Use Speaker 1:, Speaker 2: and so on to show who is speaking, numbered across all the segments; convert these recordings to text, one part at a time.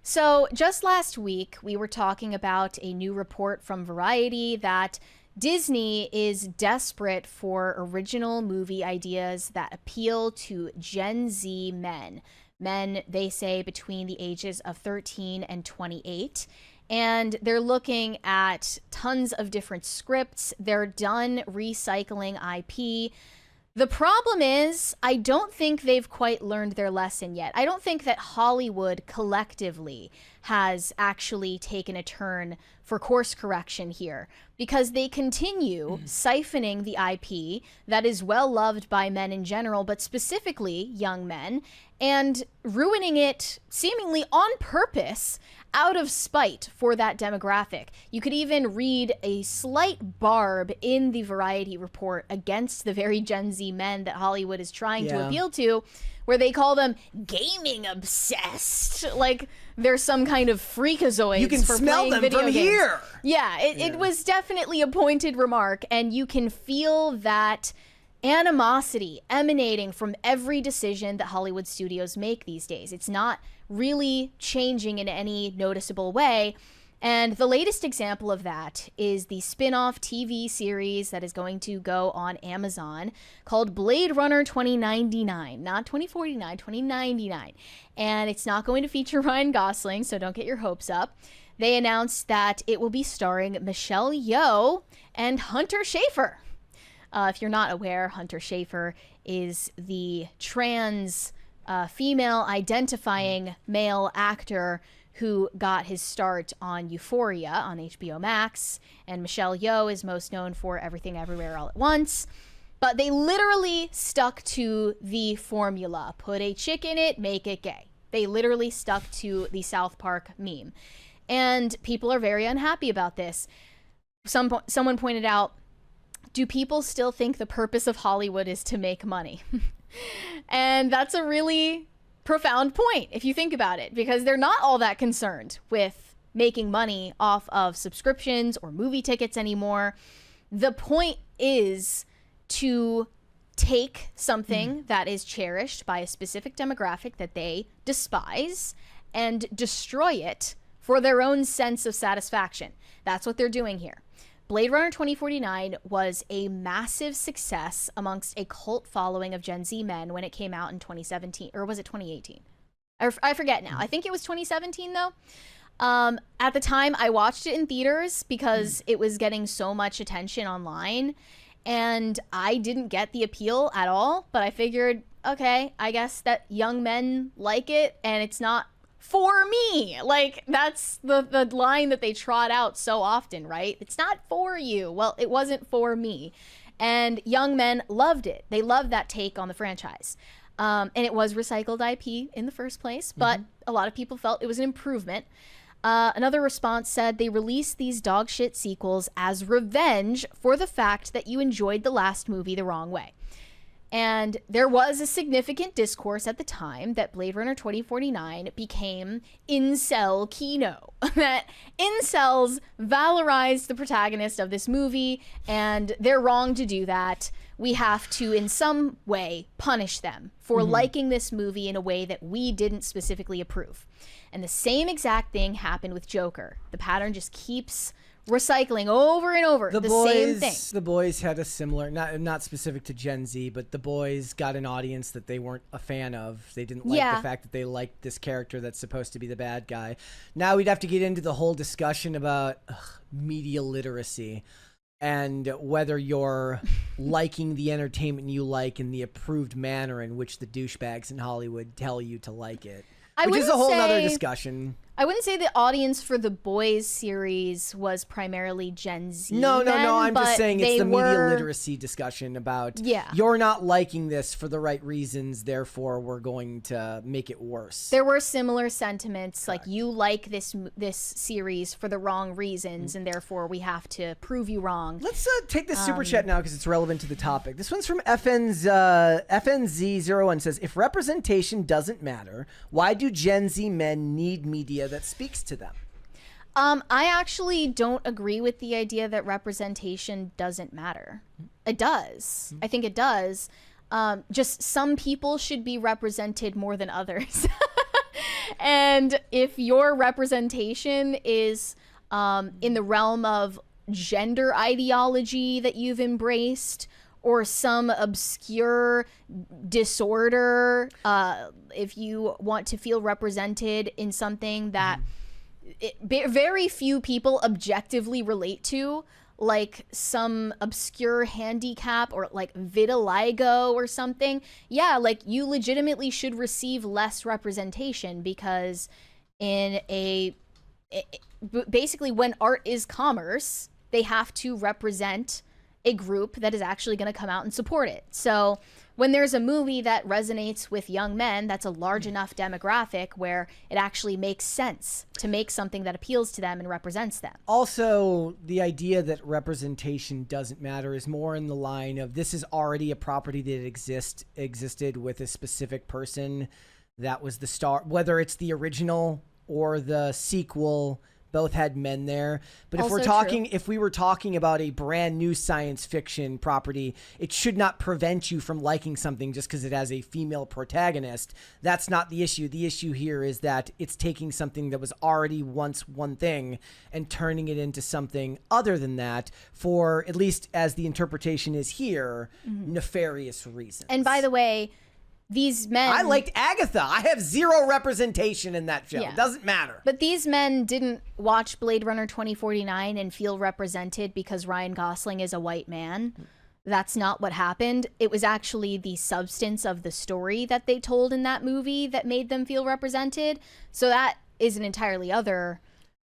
Speaker 1: So just last week, we were talking about a new report from Variety that Disney is desperate for original movie ideas that appeal to Gen Z men. Men, they say, between the ages of 13 and 28. And they're looking at tons of different scripts. They're done recycling IP. The problem is, I don't think they've quite learned their lesson yet. I don't think that Hollywood collectively has actually taken a turn for course correction here, because they continue siphoning the IP that is well loved by men in general, but specifically young men, and ruining it seemingly on purpose out of spite for that demographic. You could even read a slight barb in the Variety report against the very Gen Z men that Hollywood is trying to appeal to, where they call them gaming obsessed. Like they're some kind of freakazoids.
Speaker 2: You can
Speaker 1: for
Speaker 2: smell
Speaker 1: playing
Speaker 2: them
Speaker 1: video
Speaker 2: from
Speaker 1: games.
Speaker 2: here.
Speaker 1: Yeah, it was definitely a pointed remark, and you can feel that animosity emanating from every decision that Hollywood studios make these days. It's not really changing in any noticeable way. And the latest example of that is the spin-off TV series that is going to go on Amazon called Blade Runner 2099, not 2049, 2099. And it's not going to feature Ryan Gosling, so don't get your hopes up. They announced that it will be starring Michelle Yeoh and Hunter Schafer. If you're not aware, Hunter Schafer is the trans female identifying male actor who got his start on Euphoria on HBO Max, and Michelle Yeoh is most known for Everything Everywhere All at Once. But they literally stuck to the formula. Put a chick in it, make it gay. They literally stuck to the South Park meme. And people are very unhappy about this. Someone pointed out, do people still think the purpose of Hollywood is to make money? And that's a really profound point if you think about it, because they're not all that concerned with making money off of subscriptions or movie tickets anymore. The point is to take something that is cherished by a specific demographic that they despise and destroy it for their own sense of satisfaction. That's what they're doing here. Blade Runner 2049 was a massive success amongst a cult following of Gen Z men when it came out in 2017, or was it 2018? I forget now. I think it was 2017 though. At the time, I watched it in theaters because it was getting so much attention online, and I didn't get the appeal at all, but I figured, okay, I guess that young men like it, and it's not for me. Like, that's the line that they trot out so often, right? It's not for you. Well, it wasn't for me. And young men loved it. They loved that take on the franchise. And it was recycled IP in the first place, but a lot of people felt it was an improvement. Another response said they released these dog shit sequels as revenge for the fact that you enjoyed the last movie the wrong way. And there was a significant discourse at the time that Blade Runner 2049 became incel kino. That incels valorized the protagonist of this movie, and they're wrong to do that. We have to, in some way, punish them for liking this movie in a way that we didn't specifically approve. And the same exact thing happened with Joker. The pattern just keeps recycling over and over the same thing.
Speaker 2: The Boys had a similar, not specific to Gen Z, but The Boys got an audience that they weren't a fan of. They didn't like the fact that they liked this character that's supposed to be the bad guy. Now we'd have to get into the whole discussion about media literacy and whether you're liking the entertainment you like in the approved manner in which the douchebags in Hollywood tell you to like it. Which is a whole other discussion.
Speaker 1: I wouldn't say the audience for the Boys series was primarily Gen Z.
Speaker 2: No. I'm just saying it's the media
Speaker 1: were
Speaker 2: literacy discussion about you're not liking this for the right reasons, therefore we're going to make it worse.
Speaker 1: There were similar sentiments, like you like this series for the wrong reasons, and therefore we have to prove you wrong.
Speaker 2: Let's take this super chat now because it's relevant to the topic. This one's from FNZ01 says, if representation doesn't matter, why do Gen Z men need media that speaks to them?
Speaker 1: I actually don't agree with the idea that representation doesn't matter. It does. I think it does. Just some people should be represented more than others. And if your representation is in the realm of gender ideology that you've embraced, or some obscure disorder, if you want to feel represented in something that very few people objectively relate to, like some obscure handicap or like vitiligo or something, yeah, like you legitimately should receive less representation, because basically when art is commerce, they have to represent a group that is actually going to come out and support it. So when there's a movie that resonates with young men, that's a large enough demographic where it actually makes sense to make something that appeals to them and represents them.
Speaker 2: Also, the idea that representation doesn't matter is more in the line of, this is already a property that existed with a specific person that was the star, whether it's the original or the sequel. Both had men there. But if we were talking about a brand new science fiction property, it should not prevent you from liking something just because it has a female protagonist. That's not the issue. The issue here is that it's taking something that was already once one thing and turning it into something other than that for, at least as the interpretation is here, nefarious reasons.
Speaker 1: And by the way, these men...
Speaker 2: I liked Agatha. I have zero representation in that show. Yeah. It doesn't matter.
Speaker 1: But these men didn't watch Blade Runner 2049 and feel represented because Ryan Gosling is a white man. That's not what happened. It was actually the substance of the story that they told in that movie that made them feel represented. So that is an entirely other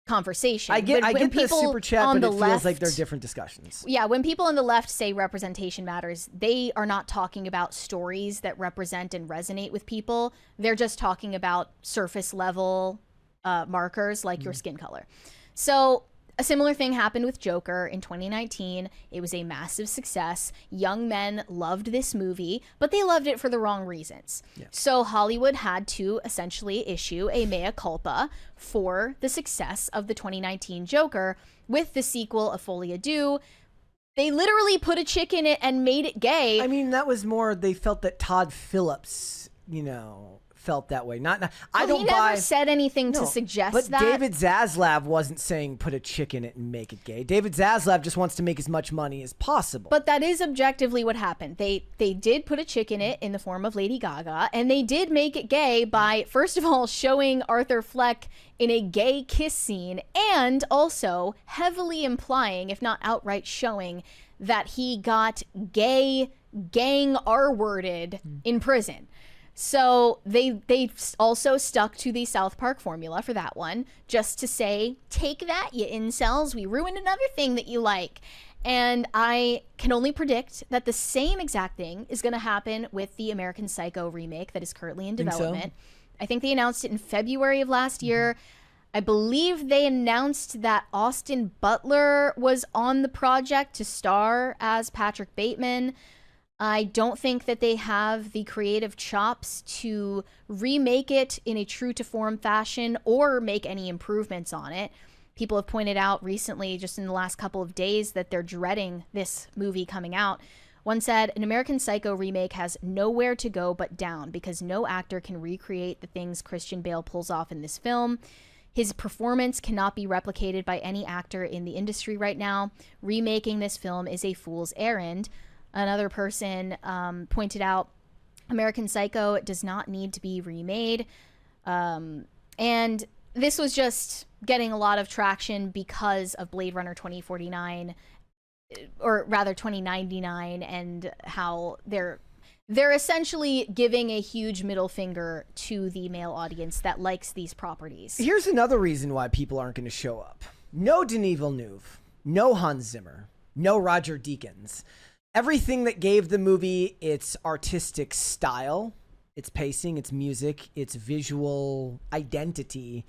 Speaker 1: conversation.
Speaker 2: I get the super chat, but it feels like they're different discussions.
Speaker 1: Yeah, when people on the left say representation matters, they are not talking about stories that represent and resonate with people. They're just talking about surface level markers like your skin color. So a similar thing happened with Joker in 2019. It was a massive success. Young men loved this movie, but they loved it for the wrong reasons. Yeah. So Hollywood had to essentially issue a mea culpa for the success of the 2019 Joker with the sequel, A Folie à Deux. They literally put a chick in it and made it gay.
Speaker 2: I mean, that was more, they felt that Todd Phillips, felt that way. I don't
Speaker 1: he never said anything to suggest
Speaker 2: but
Speaker 1: that.
Speaker 2: David Zaslav wasn't saying put a chick in it and make it gay. David Zaslav just wants to make as much money as possible.
Speaker 1: But that is objectively what happened. They did put a chick in it in the form of Lady Gaga, and they did make it gay by, first of all, showing Arthur Fleck in a gay kiss scene, and also heavily implying, if not outright showing, that he got gang R-worded in prison. So they also stuck to the South Park formula for that one, just to say, take that, you incels, we ruined another thing that you like. And I can only predict that the same exact thing is going to happen with the American Psycho remake that is currently in development. I think they announced it in February of last year. I believe they announced that Austin Butler was on the project to star as Patrick Bateman. I don't think that they have the creative chops to remake it in a true-to-form fashion or make any improvements on it. People have pointed out recently, just in the last couple of days, that they're dreading this movie coming out. One said, an American Psycho remake has nowhere to go but down because no actor can recreate the things Christian Bale pulls off in this film. His performance cannot be replicated by any actor in the industry right now. Remaking this film is a fool's errand. Another person pointed out American Psycho does not need to be remade. And this was just getting a lot of traction because of Blade Runner 2049, or rather 2099, and how they're essentially giving a huge middle finger to the male audience that likes these properties.
Speaker 2: Here's another reason why people aren't going to show up. No Denis Villeneuve, no Hans Zimmer, no Roger Deakins. Everything that gave the movie its artistic style, its pacing, its music, its visual identity,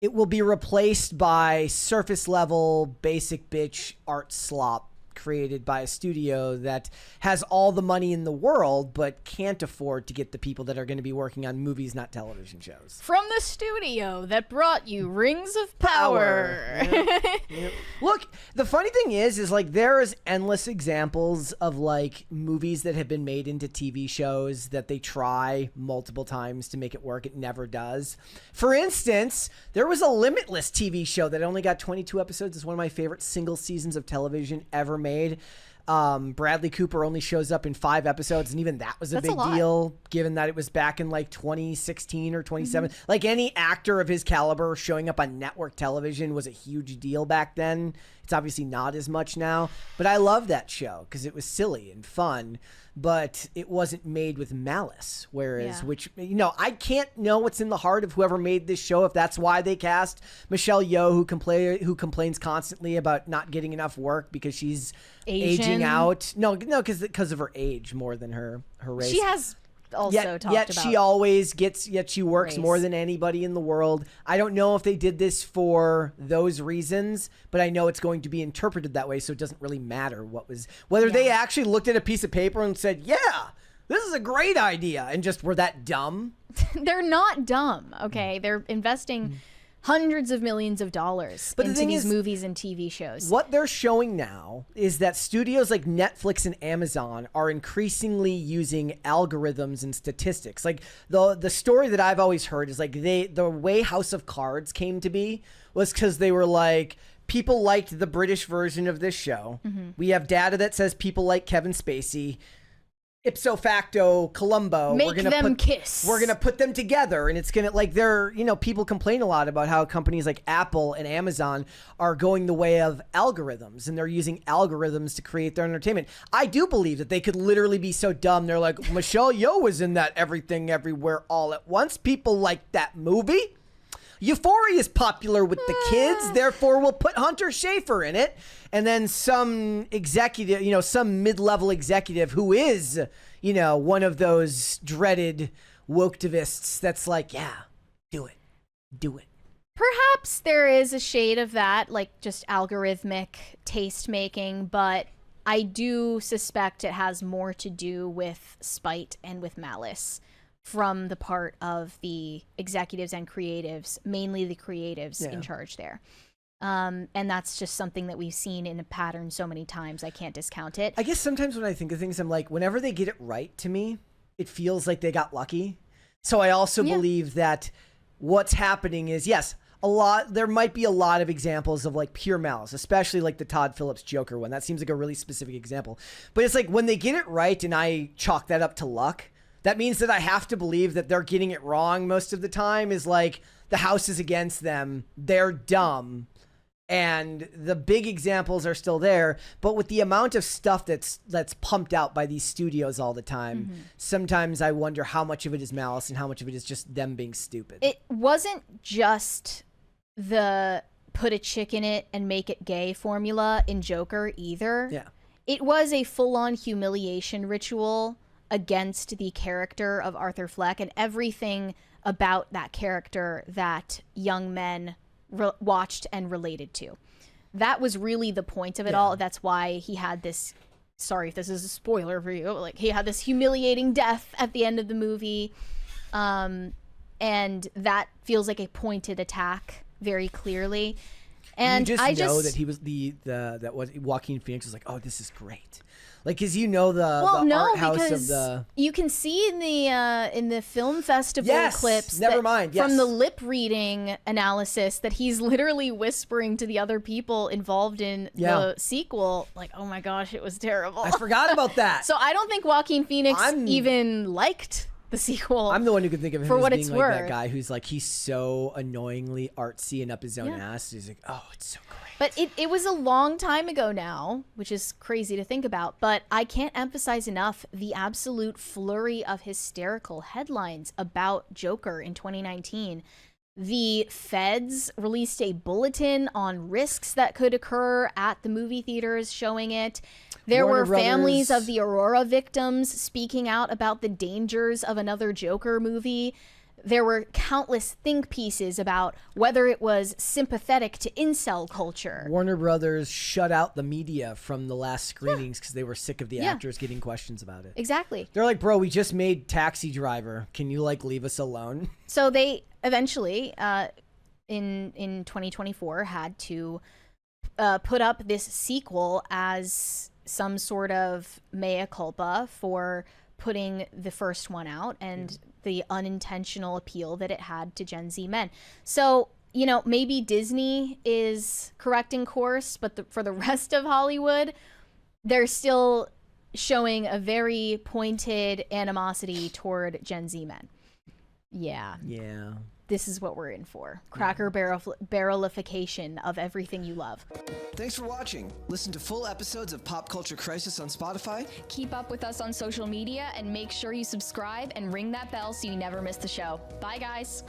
Speaker 2: it will be replaced by surface level, basic bitch art slop created by a studio that has all the money in the world but can't afford to get the people that are going to be working on movies, not television shows.
Speaker 1: From the studio that brought you Rings of Power.
Speaker 2: Yep. Look, the funny thing is like there is endless examples of like movies that have been made into TV shows that they try multiple times to make it work. It never does. For instance, there was a Limitless TV show that only got 22 episodes. It's one of my favorite single seasons of television ever made. Bradley Cooper only shows up in 5 episodes, and even that was a big deal, given that it was back in like 2016 or 27. Like any actor of his caliber showing up on network television was a huge deal back then. It's obviously not as much now, but I love that show because it was silly and fun, but it wasn't made with malice. Whereas, which, you know, I can't know what's in the heart of whoever made this show, if that's why they cast Michelle Yeoh, who complains constantly about not getting enough work because she's aging out. No, because of her age more than her race.
Speaker 1: She has also talked
Speaker 2: yet
Speaker 1: about
Speaker 2: she always gets, yet she works
Speaker 1: race
Speaker 2: more than anybody in the world. I don't know if they did this for those reasons, but I know it's going to be interpreted that way, so it doesn't really matter whether they actually looked at a piece of paper and said, yeah, this is a great idea, and just were that dumb.
Speaker 1: They're not dumb, okay? They're investing hundreds of millions of dollars into these movies and TV shows.
Speaker 2: What they're showing now is that studios like Netflix and Amazon are increasingly using algorithms and statistics. Like the story that I've always heard is like the way House of Cards came to be was because they were like, people liked the British version of this show. We have data that says people like Kevin Spacey. Ipso facto, Columbo.
Speaker 1: Make them kiss.
Speaker 2: We're gonna put them together, and it's gonna like they're, you know, people complain a lot about how companies like Apple and Amazon are going the way of algorithms, and they're using algorithms to create their entertainment. I do believe that they could literally be so dumb. They're like, Michelle Yeoh was in that Everything Everywhere All at Once. People like that movie. Euphoria is popular with the kids, therefore we'll put Hunter Schafer in it. And then some executive, you know, some mid-level executive who is, you know, one of those dreaded woke-tivists that's like, yeah, do it.
Speaker 1: Perhaps there is a shade of that, like just algorithmic taste making, but I do suspect it has more to do with spite and with malice from the part of the executives and creatives, mainly the creatives in charge there. And that's just something that we've seen in a pattern so many times, I can't discount it.
Speaker 2: I guess sometimes when I think of things, I'm like, whenever they get it right to me, it feels like they got lucky. So I also believe that what's happening is, yes, there might be a lot of examples of like pure malice, especially like the Todd Phillips Joker one. That seems like a really specific example. But it's like when they get it right and I chalk that up to luck, that means that I have to believe that they're getting it wrong most of the time. Is like the house is against them. They're dumb. And the big examples are still there. But with the amount of stuff that's pumped out by these studios all the time, sometimes I wonder how much of it is malice and how much of it is just them being stupid.
Speaker 1: It wasn't just the put a chick in it and make it gay formula in Joker either.
Speaker 2: Yeah.
Speaker 1: It was a full-on humiliation ritual against the character of Arthur Fleck and everything about that character that young men watched and related to. That was really the point of it all. That's why he had this, sorry if this is a spoiler for you, like he had this humiliating death at the end of the movie. And that feels like a pointed attack very clearly. And
Speaker 2: you just know that he was that was Joaquin Phoenix was like, oh, this is great. Like, cause you know the art house of the.
Speaker 1: You can see in the film festival clips. From the lip reading analysis that he's literally whispering to the other people involved in the sequel, like, oh my gosh, it was terrible.
Speaker 2: I forgot about that.
Speaker 1: So I don't think Joaquin Phoenix even liked the sequel.
Speaker 2: I'm the one who can think of him
Speaker 1: for
Speaker 2: as
Speaker 1: what
Speaker 2: being
Speaker 1: it's
Speaker 2: like
Speaker 1: worth.
Speaker 2: that guy who's like, he's so annoyingly artsy and up his own ass. He's like, oh, it's so great.
Speaker 1: But it was a long time ago now, which is crazy to think about. But I can't emphasize enough the absolute flurry of hysterical headlines about Joker in 2019. The feds released a bulletin on risks that could occur at the movie theaters showing it. There were families of the Aurora victims speaking out about the dangers of another Joker movie. There were countless think pieces about whether it was sympathetic to incel culture.
Speaker 2: Warner Brothers shut out the media from the last screenings because they were sick of the actors getting questions about it.
Speaker 1: Exactly.
Speaker 2: They're like, bro, we just made Taxi Driver. Can you like leave us alone?
Speaker 1: So they eventually, in 2024, had to put up this sequel as some sort of mea culpa for putting the first one out and the unintentional appeal that it had to Gen Z men. So, you know, maybe Disney is correcting course, but for the rest of Hollywood, they're still showing a very pointed animosity toward Gen Z men. Yeah.
Speaker 2: Yeah.
Speaker 1: This is what we're in for. Cracker barrelification of everything you love.
Speaker 3: Thanks for watching. Listen to full episodes of Pop Culture Crisis on Spotify.
Speaker 4: Keep up with us on social media and make sure you subscribe and ring that bell so you never miss the show. Bye, guys.